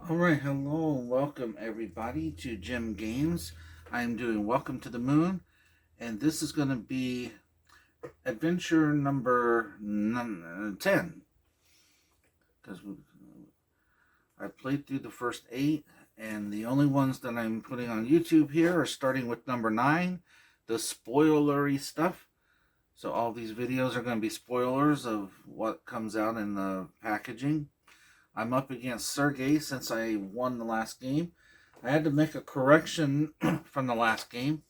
Alright, hello, welcome everybody to Gem Games. I'm doing Welcome to the Moon, and this is going to be adventure number 10. Because I played through the first 8, and the only ones that I'm putting on YouTube here are starting with number 9, the spoilery stuff. So all these videos are going to be spoilers of what comes out in the packaging. I'm up against Sergey since I won the last game. I had to make a correction from the last game.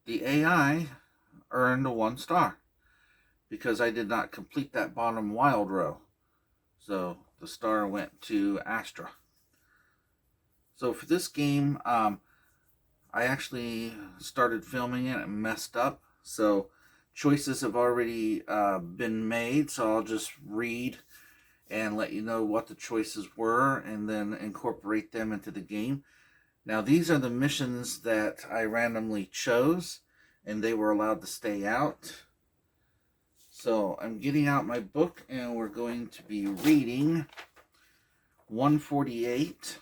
The AI earned a 1 star because I did not complete that bottom wild row. So the star went to Astra. So for this game, I actually started filming it and messed up. So choices have already been made. So I'll just read and let you know what the choices were and then incorporate them into the game. Now these are the missions that I randomly chose and they were allowed to stay out. So I'm getting out my book and we're going to be reading 148.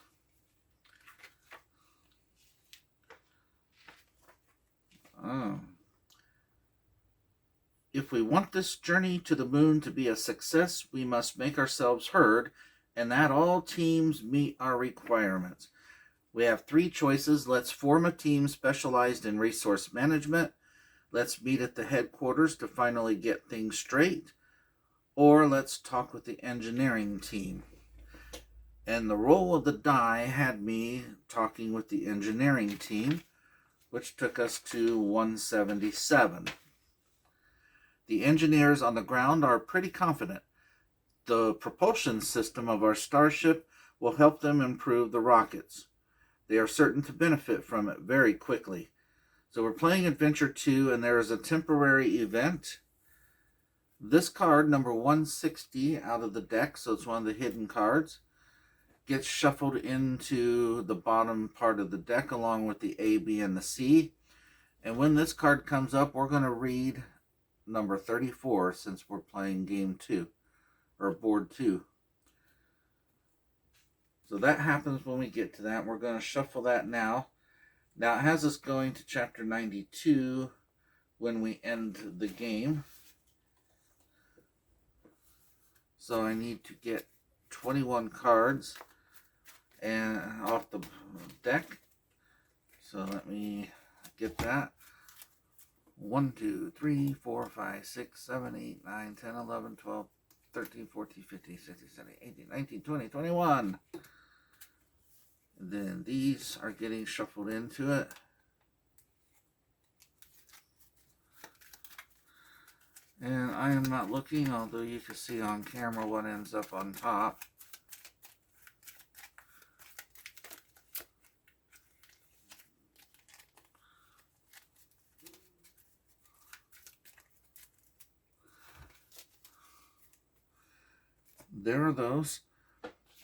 If we want this journey to the moon to be a success, we must make ourselves heard and that all teams meet our requirements. We have 3 choices. Let's form a team specialized in resource management. Let's meet at the headquarters to finally get things straight. Or let's talk with the engineering team. And the roll of the die had me talking with the engineering team, which took us to 177. The engineers on the ground are pretty confident. The propulsion system of our starship will help them improve the rockets. They are certain to benefit from it very quickly. So we're playing Adventure 2, and there is a temporary event. This card, number 160, out of the deck, so it's one of the hidden cards, gets shuffled into the bottom part of the deck along with the A, B, and the C. And when this card comes up, we're going to read number 34 since we're playing game 2, or board 2. So that happens when we get to that. We're going to shuffle that now. Now it has us going to chapter 92 when we end the game. So I need to get 21 cards and off the deck. So let me get that. 1, 2, 3, 4, 5, 6, 7, 8, 9, 10, 11, 12, 13, 14, 15, 16, 17, 18, 19, 20, 21. And then these are getting shuffled into it. And I am not looking, although you can see on camera what ends up on top. There are those.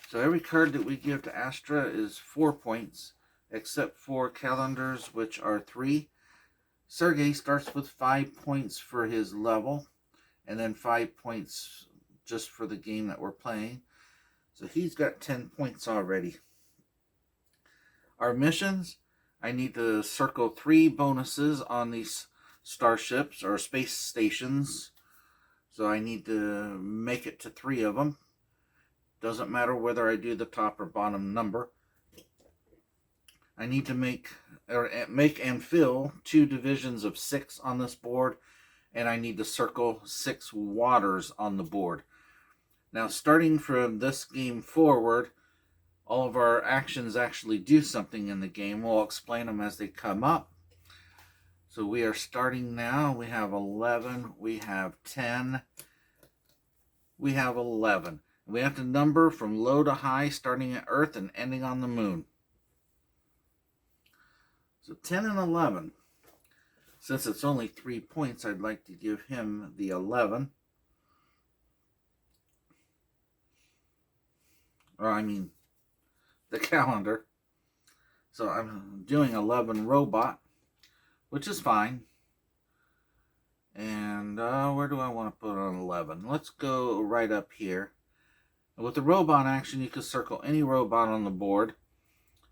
So every card that we give to Astra is 4 points, except for calendars, which are 3. Sergey starts with 5 points for his level, and then 5 points just for the game that we're playing. So he's got 10 points already. Our missions, I need to circle 3 bonuses on these starships or space stations. So I need to make it to 3 of them. Doesn't matter whether I do the top or bottom number. I need to make and fill 2 divisions of 6 on this board, and I need to circle 6 waters on the board. Now, starting from this game forward, all of our actions actually do something in the game. We'll explain them as they come up. So we are starting now. We have 11. We have 10. We have 11. We have to number from low to high, starting at Earth and ending on the moon. So 10 and 11. Since it's only 3 points, I'd like to give him the 11. Or I mean, the calendar. So I'm doing 11 robot, which is fine. And where do I want to put on 11? Let's go right up here. And with the robot action, you can circle any robot on the board,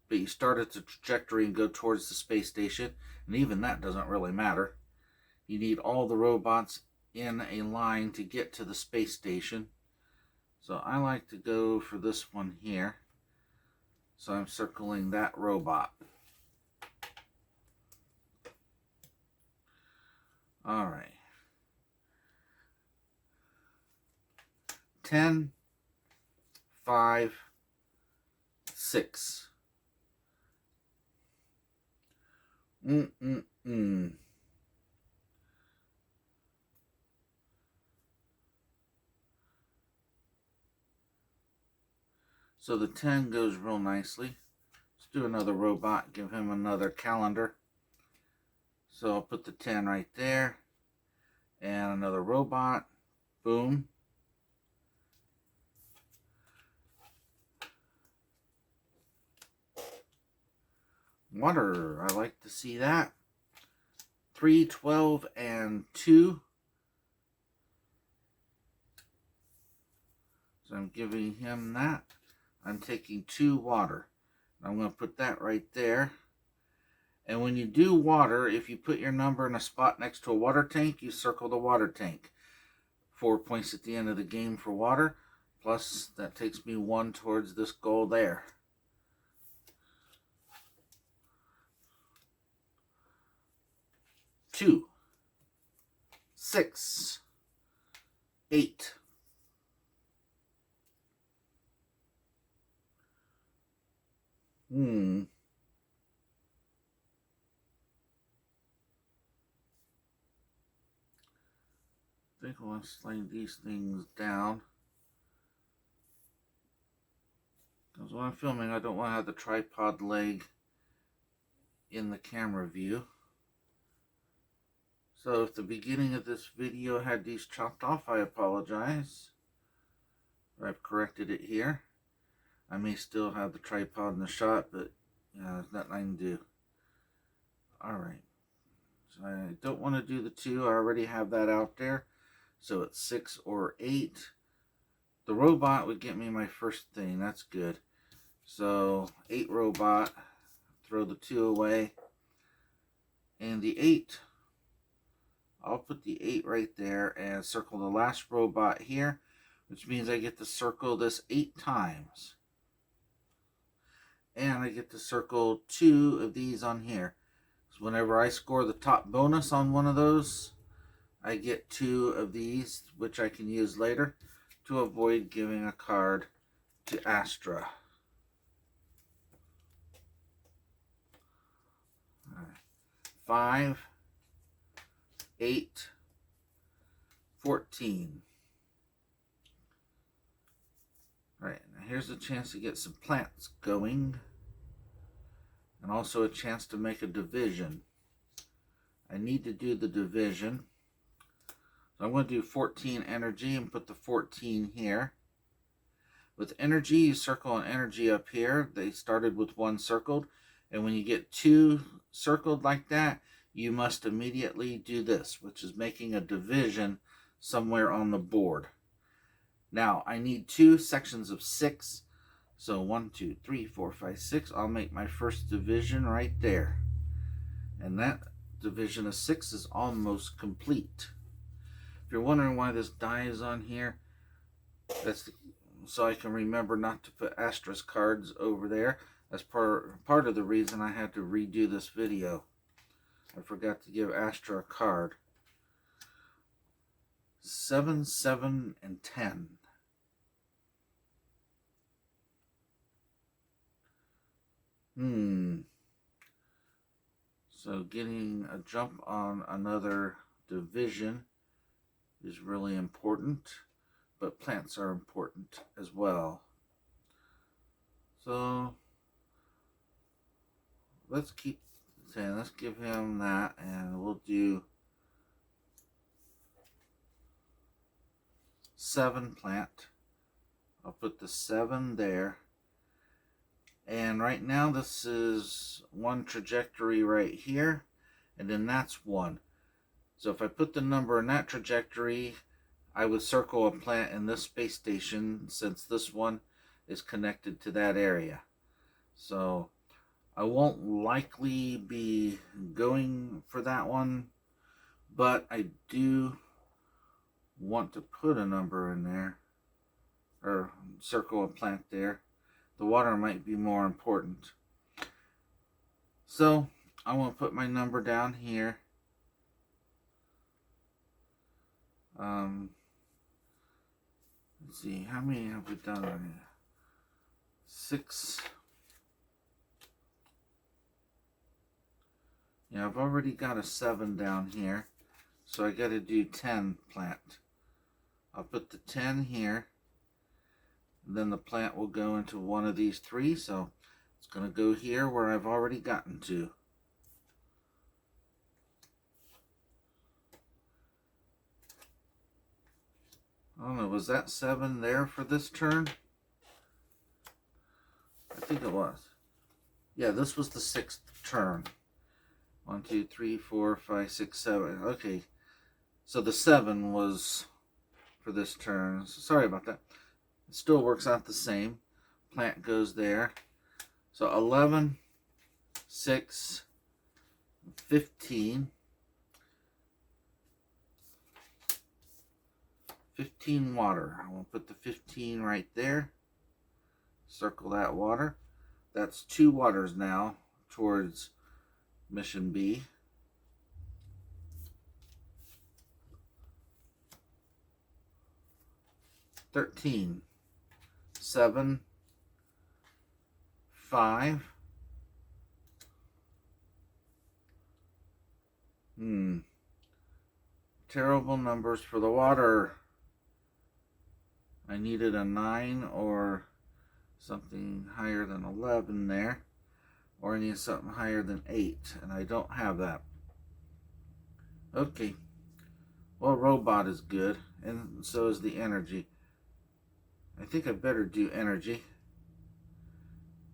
but you start at the trajectory and go towards the space station, and even that doesn't really matter. You need all the robots in a line to get to the space station. So I like to go for this one here. So I'm circling that robot. All right. 10, 5, 6. So the 10 goes real nicely. Let's do another robot, give him another calendar. So I'll put the 10 right there. And another robot. Boom. Water. I like to see that. 3, 12, and 2. So I'm giving him that. I'm taking 2 water. I'm going to put that right there. And when you do water, if you put your number in a spot next to a water tank, you circle the water tank. 4 points at the end of the game for water. Plus, that takes me 1 towards this goal there. Two, 6, 8. I think I want to slide these things down. Because when I'm filming, I don't want to have the tripod leg in the camera view. So if the beginning of this video had these chopped off, I apologize. I've corrected it here. I may still have the tripod in the shot, but there's nothing I can do. Alright. So I don't want to do the 2. I already have that out there. So it's 6 or 8. The robot would get me my first thing. That's good. So 8 robot. Throw the 2 away. And the 8. I'll put the 8 right there and circle the last robot here, which means I get to circle this 8 times. And I get to circle 2 of these on here. So whenever I score the top bonus on one of those, I get 2 of these, which I can use later to avoid giving a card to Astra. All right. 5, 8, 14. Alright, now here's a chance to get some plants going. And also a chance to make a division. I need to do the division. So I'm going to do 14 energy and put the 14 here. With energy, you circle an energy up here. They started with 1 circled. And when you get 2 circled like that, you must immediately do this, which is making a division somewhere on the board. Now, I need 2 sections of 6. So 1, 2, 3, 4, 5, 6. I'll make my first division right there. And that division of 6 is almost complete. If you're wondering why this die is on here, that's so I can remember not to put Astra's cards over there. That's part of the reason I had to redo this video. I forgot to give Astra a card. 7, 7, and 10. So getting a jump on another division is really important, but plants are important as well. So let's keep saying, let's give him that, and we'll do 7 plant. I'll put the 7 there. And right now this is 1 trajectory right here, and then that's 1. So if I put the number in that trajectory, I would circle a plant in this space station since this one is connected to that area. So I won't likely be going for that one, but I do want to put a number in there, or circle a plant there. The water might be more important. So I want to put my number down here. Let's see, how many have we done already? 6. Yeah, I've already got a 7 down here, so I got to do 10 plant. I'll put the 10 here, and then the plant will go into one of these 3, so it's going to go here where I've already gotten to. I don't know, was that 7 there for this turn? I think it was. Yeah, this was the 6th turn. 1, 2, 3, 4, 5, 6, 7. Okay, so the 7 was for this turn. So sorry about that. It still works out the same. Plant goes there. So 11, 6, 15. 15 water. I'm going to put the 15 right there. Circle that water. That's 2 waters now towards mission B. $13, 7, 5. Terrible numbers for the water. I needed a 9 or something higher than 11 there. Or I need something higher than 8, and I don't have that. Okay. Well, robot is good, and so is the energy. I think I better do energy.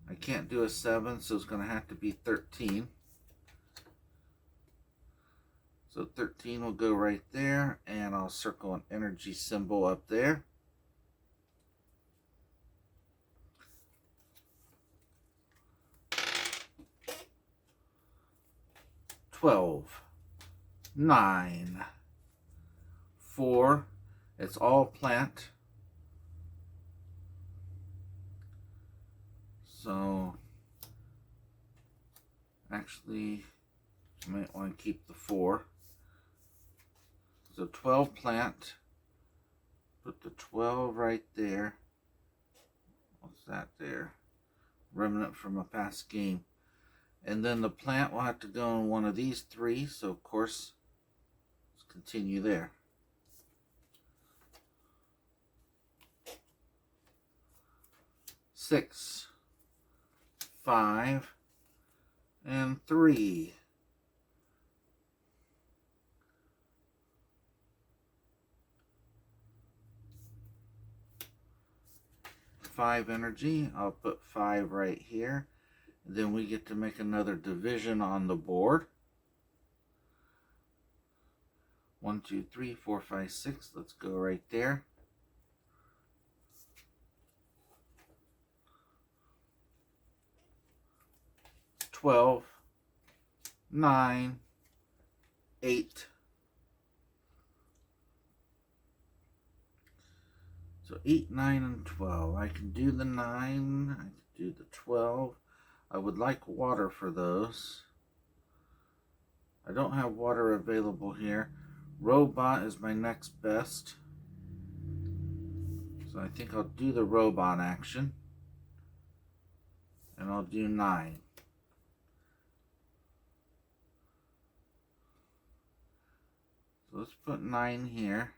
I can't do a 7, so it's going to have to be 13. So 13 will go right there, and I'll circle an energy symbol up there. $12, 9, 4. It's all plant. So actually, I might want to keep the 4. So 12 plant. Put the 12 right there. What's that there? Remnant from a past game. And then the plant will have to go in one of these 3. So of course, let's continue there. $6, 5, and 3. $5 energy. I'll put 5 right here. Then we get to make another division on the board. 1, 2, 3, 4, 5, 6. Let's go right there. $12, 9, 8. So 8, 9, and 12. I can do the 9. I can do the 12. I would like water for those. I don't have water available here. Robot is my next best. So I think I'll do the robot action. And I'll do 9. So let's put 9 here.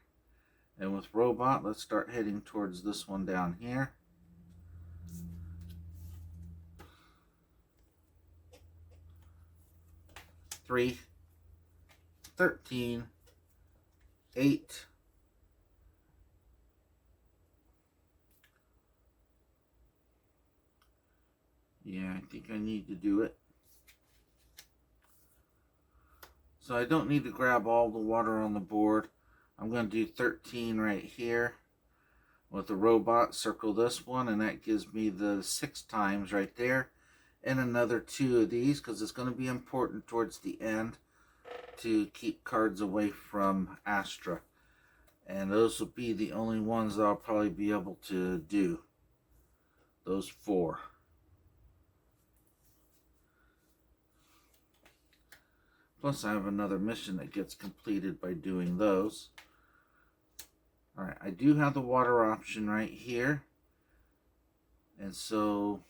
And with robot, let's start heading towards this one down here. $3, 13, 8. Yeah, I think I need to do it. So I don't need to grab all the water on the board. I'm going to do 13 right here with the robot. Circle this one, and that gives me the 6 times right there. And another 2 of these, because it's going to be important towards the end to keep cards away from Astra. And those will be the only ones that I'll probably be able to do. Those 4. Plus I have another mission that gets completed by doing those. Alright, I do have the water option right here. And so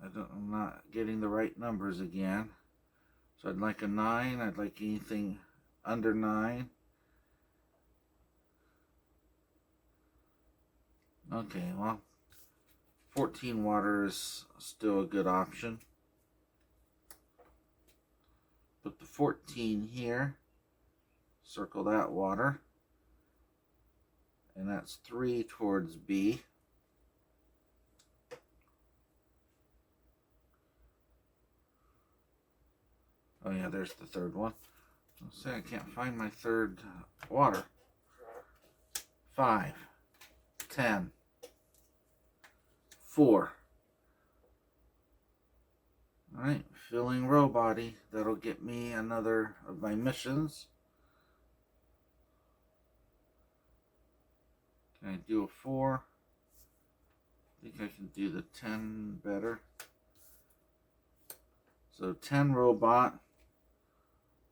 I'm not getting the right numbers again. So I'd like a 9. I'd like anything under 9. Okay, well, 14 water is still a good option. Put the 14 here. Circle that water. And that's 3 towards B. Oh yeah, there's the third one. Let's say I can't find my third water. 5, 10, 4. Alright, filling row body. That'll get me another of my missions. Can I do a 4? I think I can do the 10 better. So 10 robot.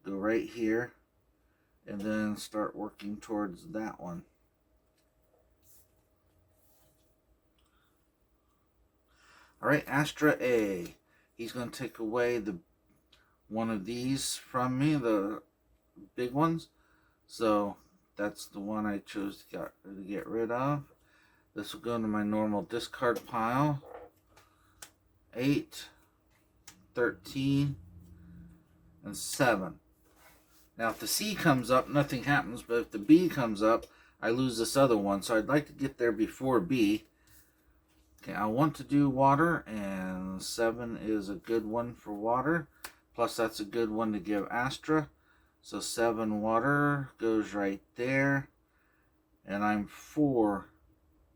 Go right here. And then start working towards that one. Alright, Astra A. He's going to take away one of these from me, the big ones. So that's the one I chose to get rid of. This will go into my normal discard pile. 8, 13, and 7. Now if the C comes up, nothing happens, but if the B comes up, I lose this other one. So I'd like to get there before B. Okay, I want to do water, and 7 is a good one for water. Plus that's a good one to give Astra. So 7 water goes right there. And I'm 4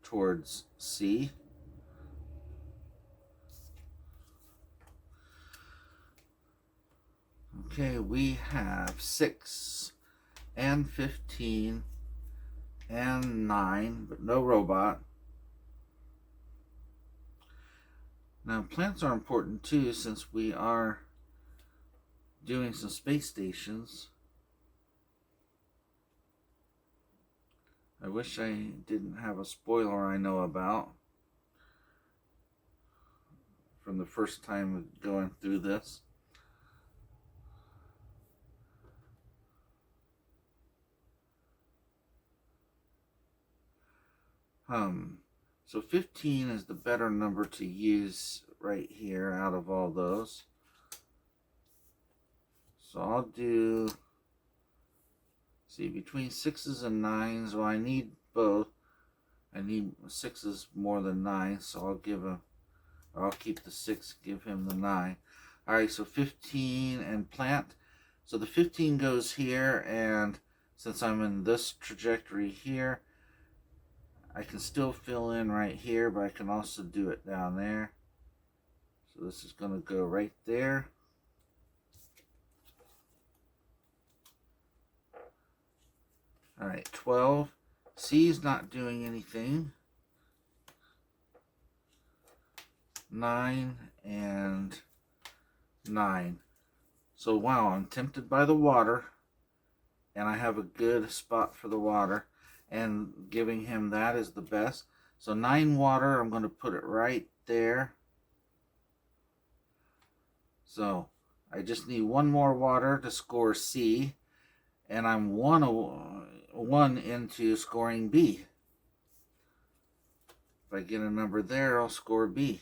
towards C. Okay, we have 6 and 15 and 9, but no robot. Now plants are important too, since we are doing some space stations. I wish I didn't have a spoiler I know about from the first time going through this. So 15 is the better number to use right here out of all those. So I'll do, see, between 6s and 9s, well, I need both. I need 6s more than 9, so I'll keep the 6, give him the 9. Alright, so 15 and plant. So the 15 goes here, and since I'm in this trajectory here, I can still fill in right here, but I can also do it down there. So this is going to go right there. Alright, 12. C is not doing anything. 9 and 9. So wow, I'm tempted by the water, and I have a good spot for the water, and giving him that is the best. So 9 water, I'm going to put it right there. So I just need 1 more water to score C, and I'm 1 into scoring B. If I get a number there, I'll score B.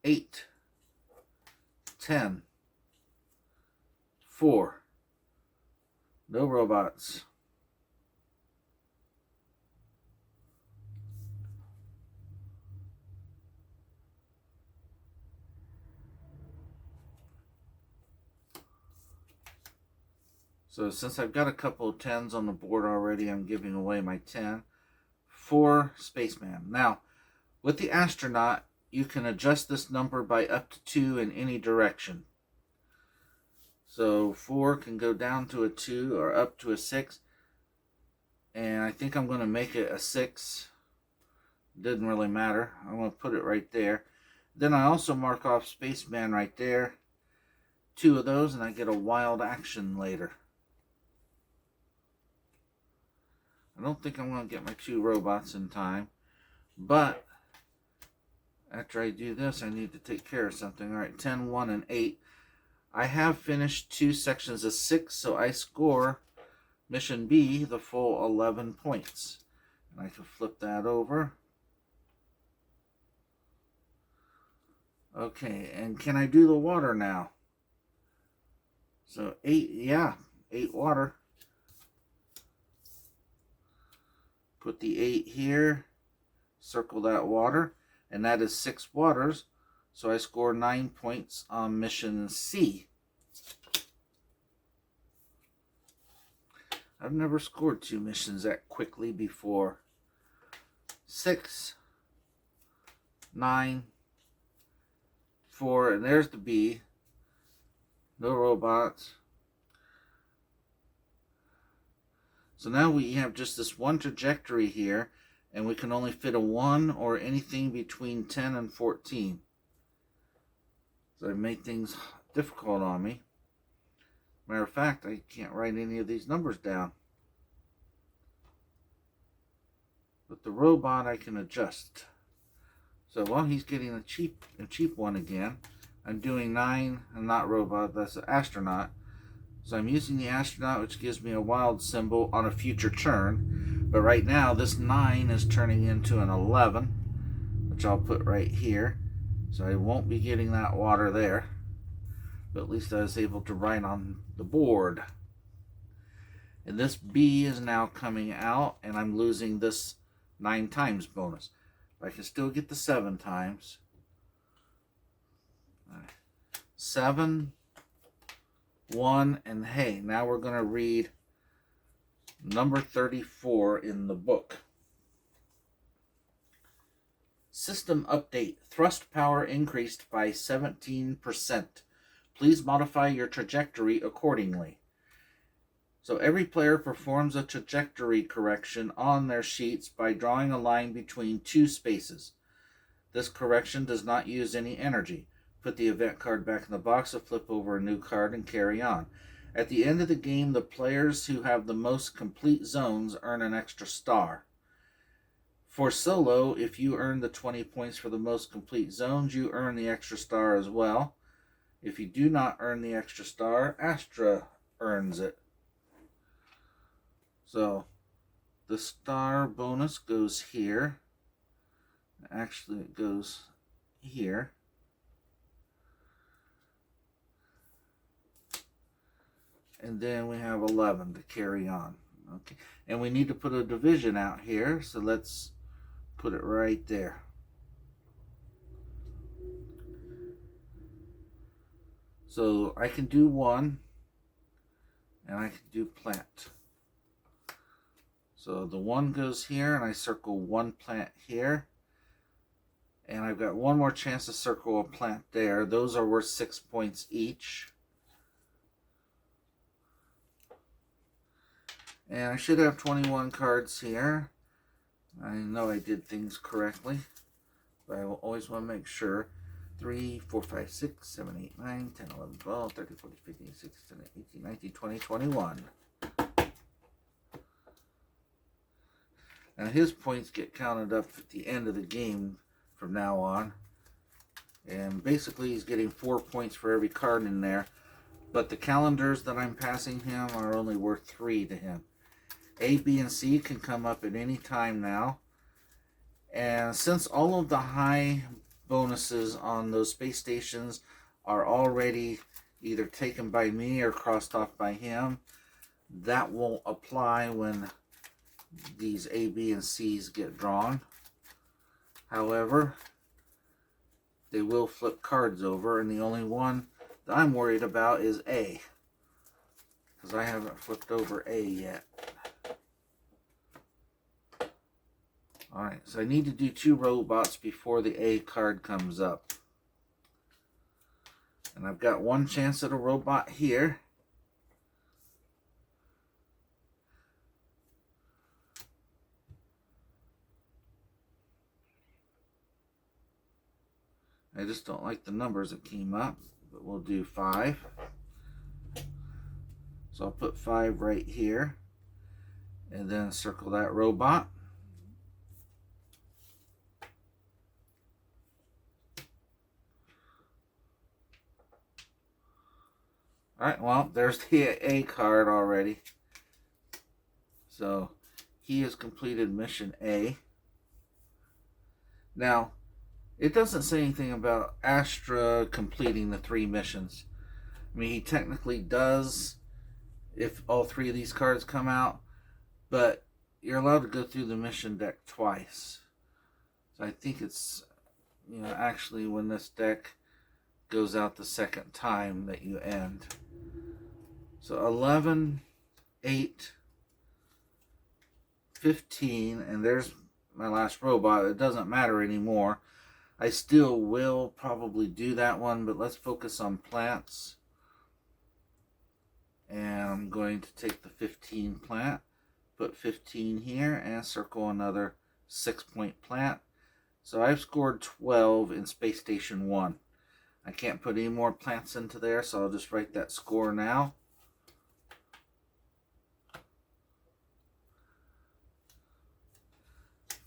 8, 10, 4. No robots. So since I've got a couple of 10s on the board already, I'm giving away my 10 for Spaceman. Now, with the Astronaut, you can adjust this number by up to 2 in any direction. So 4 can go down to a 2 or up to a 6. And I think I'm going to make it a 6. Didn't really matter. I'm going to put it right there. Then I also mark off Spaceman right there. 2 of those, and I get a wild action later. I don't think I'm going to get my 2 robots in time. But after I do this, I need to take care of something. Alright, 10, 1, and 8. I have finished 2 sections of 6, so I score Mission B the full 11 points. And I can flip that over. Okay, and can I do the water now? So 8, yeah, 8 water. Put the 8 here, circle that water, and that is 6 waters. So I score 9 points on Mission C. I've never scored 2 missions that quickly before. 6, 9, 4, and there's the B. No robots. So now we have just this one trajectory here, and we can only fit a 1 or anything between 10 and 14. So it made things difficult on me. Matter of fact, I can't write any of these numbers down. But the robot I can adjust. So while he's getting a cheap one again, I'm doing 9, and not robot, that's an astronaut. So I'm using the astronaut, which gives me a wild symbol on a future turn. But right now, this 9 is turning into an 11, which I'll put right here. So I won't be getting that water there. But at least I was able to write on the board. And this B is now coming out, and I'm losing this 9 times bonus. But I can still get the 7 times. 7, 1, and hey, now we're going to read number 34 in the book. System update. Thrust power increased by 17%. Please modify your trajectory accordingly. So every player performs a trajectory correction on their sheets by drawing a line between 2 spaces. This correction does not use any energy. Put the event card back in the box to flip over a new card and carry on. At the end of the game, the players who have the most complete zones earn an extra star. For solo, if you earn the 20 points for the most complete zones, you earn the extra star as well. If you do not earn the extra star, Astra earns it. So, the star bonus goes here. Actually, it goes here. And then we have 11 to carry on. Okay, and we need to put a division out here, so let's put it right there. So I can do 1, and I can do plant. So the 1 goes here, and I circle 1 plant here. And I've got 1 more chance to circle a plant there. Those are worth 6 points each. And I should have 21 cards here. I know I did things correctly, but I will always want to make sure. 3, 4, 5, 6, 7, 8, 9, 10, 11, 12, 13, 14, 15, 16, 17, 18, 19, 20, 21. Now his points get counted up at the end of the game from now on. And basically he's getting 4 points for every card in there. But the calendars that I'm passing him are only worth 3 to him. A, B, and C can come up at any time now. And since all of the high bonuses on those space stations are already either taken by me or crossed off by him, that won't apply when these A, B, and C's get drawn. However, they will flip cards over, and the only one that I'm worried about is A. because I haven't flipped over A yet. Alright, so I need to do 2 robots before the A card comes up. And I've got 1 chance at a robot here. I just don't like the numbers that came up, but we'll do 5. So I'll put 5 right here, and then circle that robot. Alright, well, there's the A card already. So, he has completed mission A. Now, it doesn't say anything about Astra completing the 3 missions. I mean, he technically does if all 3 of these cards come out, but you're allowed to go through the mission deck twice. So I think it's, actually when this deck goes out the second time that you end. So 11, 8, 15, and there's my last robot. It doesn't matter anymore. I still will probably do that one, but let's focus on plants. And I'm going to take the 15 plant, put 15 here, and circle another 6-point plant. So I've scored 12 in Space Station 1. I can't put any more plants into there, so I'll just write that score now.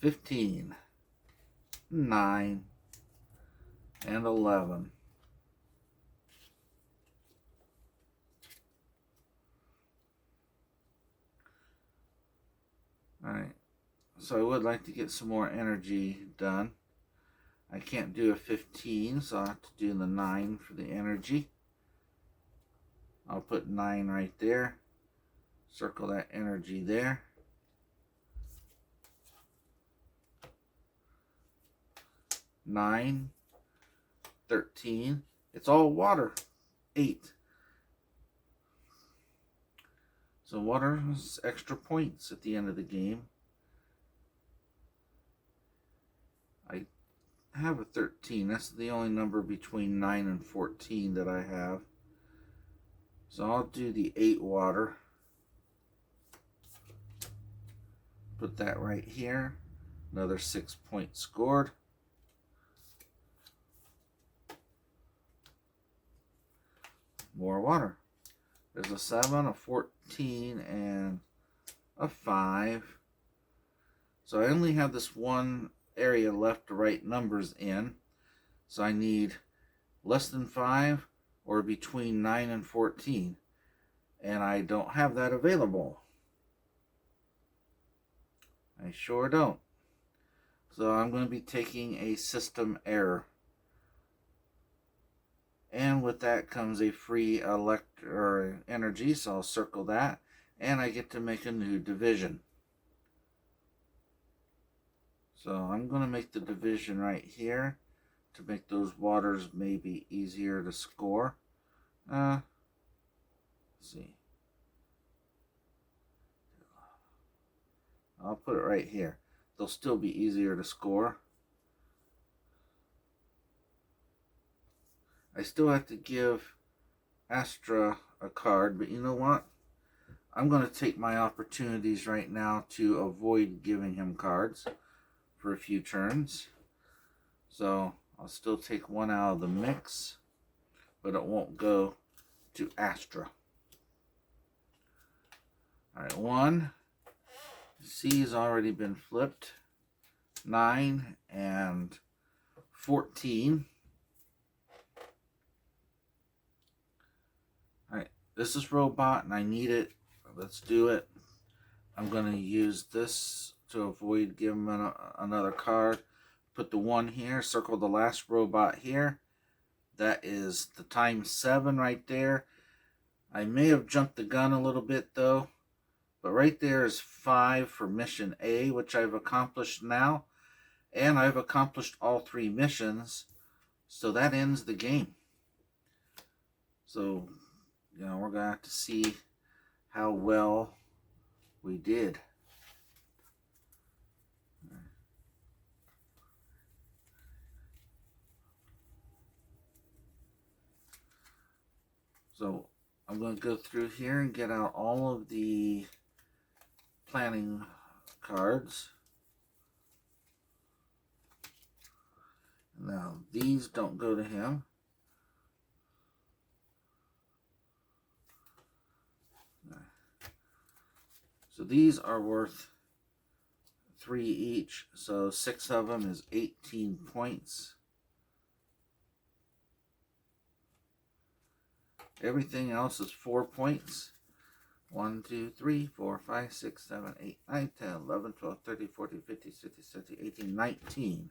$15, 9, and 11. Alright, so I would like to get some more energy done. I can't do a 15, so I'll have to do the 9 for the energy. I'll put 9 right there. Circle that energy there. Nine, 13. It's all water. 8. So water is extra points at the end of the game. I have a 13. That's the only number between 9 and 14 that I have. So I'll do the 8 water. Put that right here. Another 6 points scored. More water. There's a 7, a 14, and a 5. So I only have this one area left to write numbers in. So I need less than 5 or between 9 and 14. And I don't have that available. I sure don't. So I'm going to be taking a system error. And with that comes a free energy, so I'll circle that. And I get to make a new division. So I'm going to make the division right here to make those waters maybe easier to score. Let's see. I'll put it right here. They'll still be easier to score. I still have to give Astra a card, but you know what? I'm going to take my opportunities right now to avoid giving him cards for a few turns. So I'll still take 1 out of the mix, but it won't go to Astra. Alright, 1. C has already been flipped. 9 and 14. Alright, this is robot and I need it. Let's do it. I'm going to use this to avoid giving him another card. Put the 1 here, circle the last robot here. That is the times 7 right there. I may have jumped the gun a little bit though. But right there is 5 for mission A, which I've accomplished now. And I've accomplished all 3 missions. So that ends the game. So, we're going to have to see how well we did. So I'm going to go through here and get out all of the planning cards. Now these don't go to him. So these are worth 3 each, so 6 of them is 18 points. Everything else is 4 points. 1, 2, 3, 4, 5, 6, 7, 8, 9, 10, 11, 12, 13, 14, 15, 16, 17, 18, 19.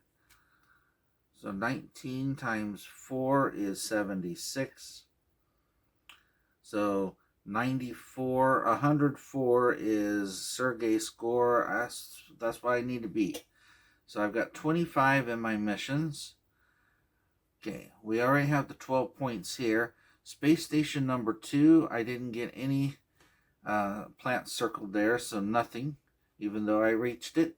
So 19 times 4 is 76. So 94, 104 is Sergei's score. That's what I need to beat. So I've got 25 in my missions. Okay, we already have the 12 points here. Space Station number 2, I didn't get any plants circled there, so nothing, even though I reached it.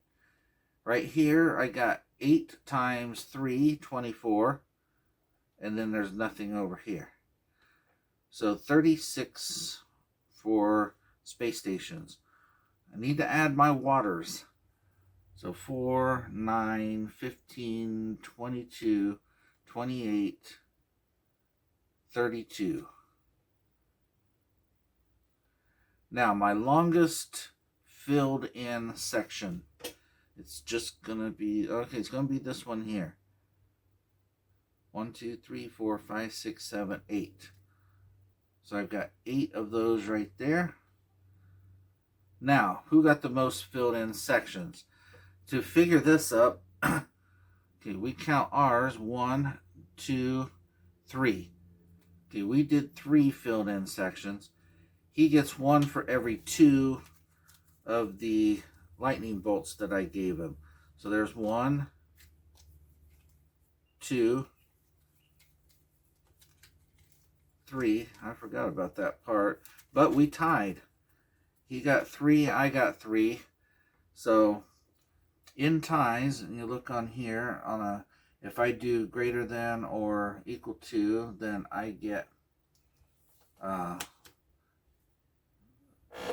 Right here, I got 8 times 3, 24, and then there's nothing over here. So 36 for space stations. I need to add my waters. So 4, 9, 15, 22, 28, 32. Now my longest filled in section, it's just going to be, okay, it's going to be this one here. 1, 2, 3, 4, 5, 6, 7, 8. So I've got 8 of those right there. Now, who got the most filled in sections? To figure this up, okay, we count ours. 1, 2, 3. Okay, we did 3 filled in sections. He gets 1 for every 2 of the lightning bolts that I gave him. So there's 1, 2, 3. I forgot about that part, but we tied. He got 3, I got 3. So in ties, and you look on here, if I do greater than or equal to, then I get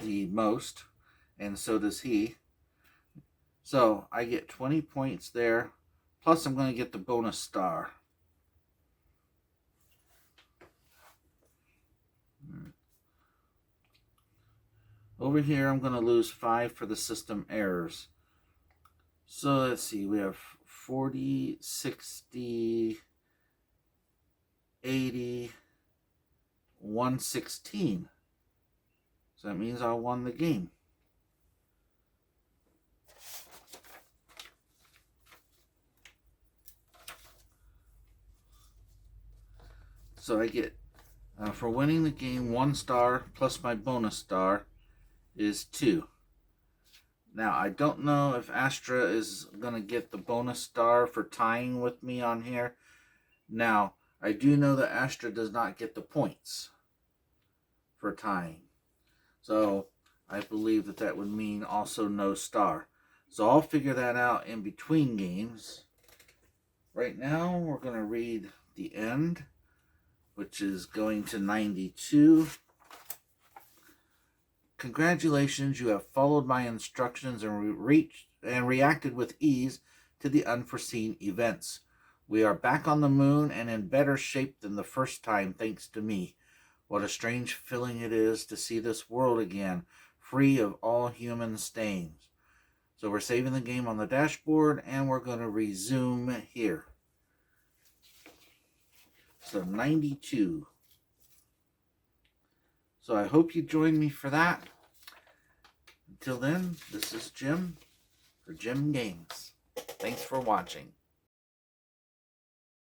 the most, and so does he. So I get 20 points there, plus I'm going to get the bonus star. Over here, I'm going to lose 5 for the system errors. So let's see, we have 40, 60, 80, 116. So that means I won the game. So I get, for winning the game, 1 star plus my bonus star is 2. Now, I don't know if Astra is going to get the bonus star for tying with me on here. Now, I do know that Astra does not get the points for tying. So, I believe that that would mean also no star. So, I'll figure that out in between games. Right now, we're going to read the end, which is going to 92. Congratulations, you have followed my instructions and reacted with ease to the unforeseen events. We are back on the moon and in better shape than the first time, thanks to me. What a strange feeling it is to see this world again, free of all human stains. So we're saving the game on the dashboard, and we're going to resume here. So 92. So I hope you join me for that. Until then, this is Jim for Jim Games. Thanks for watching.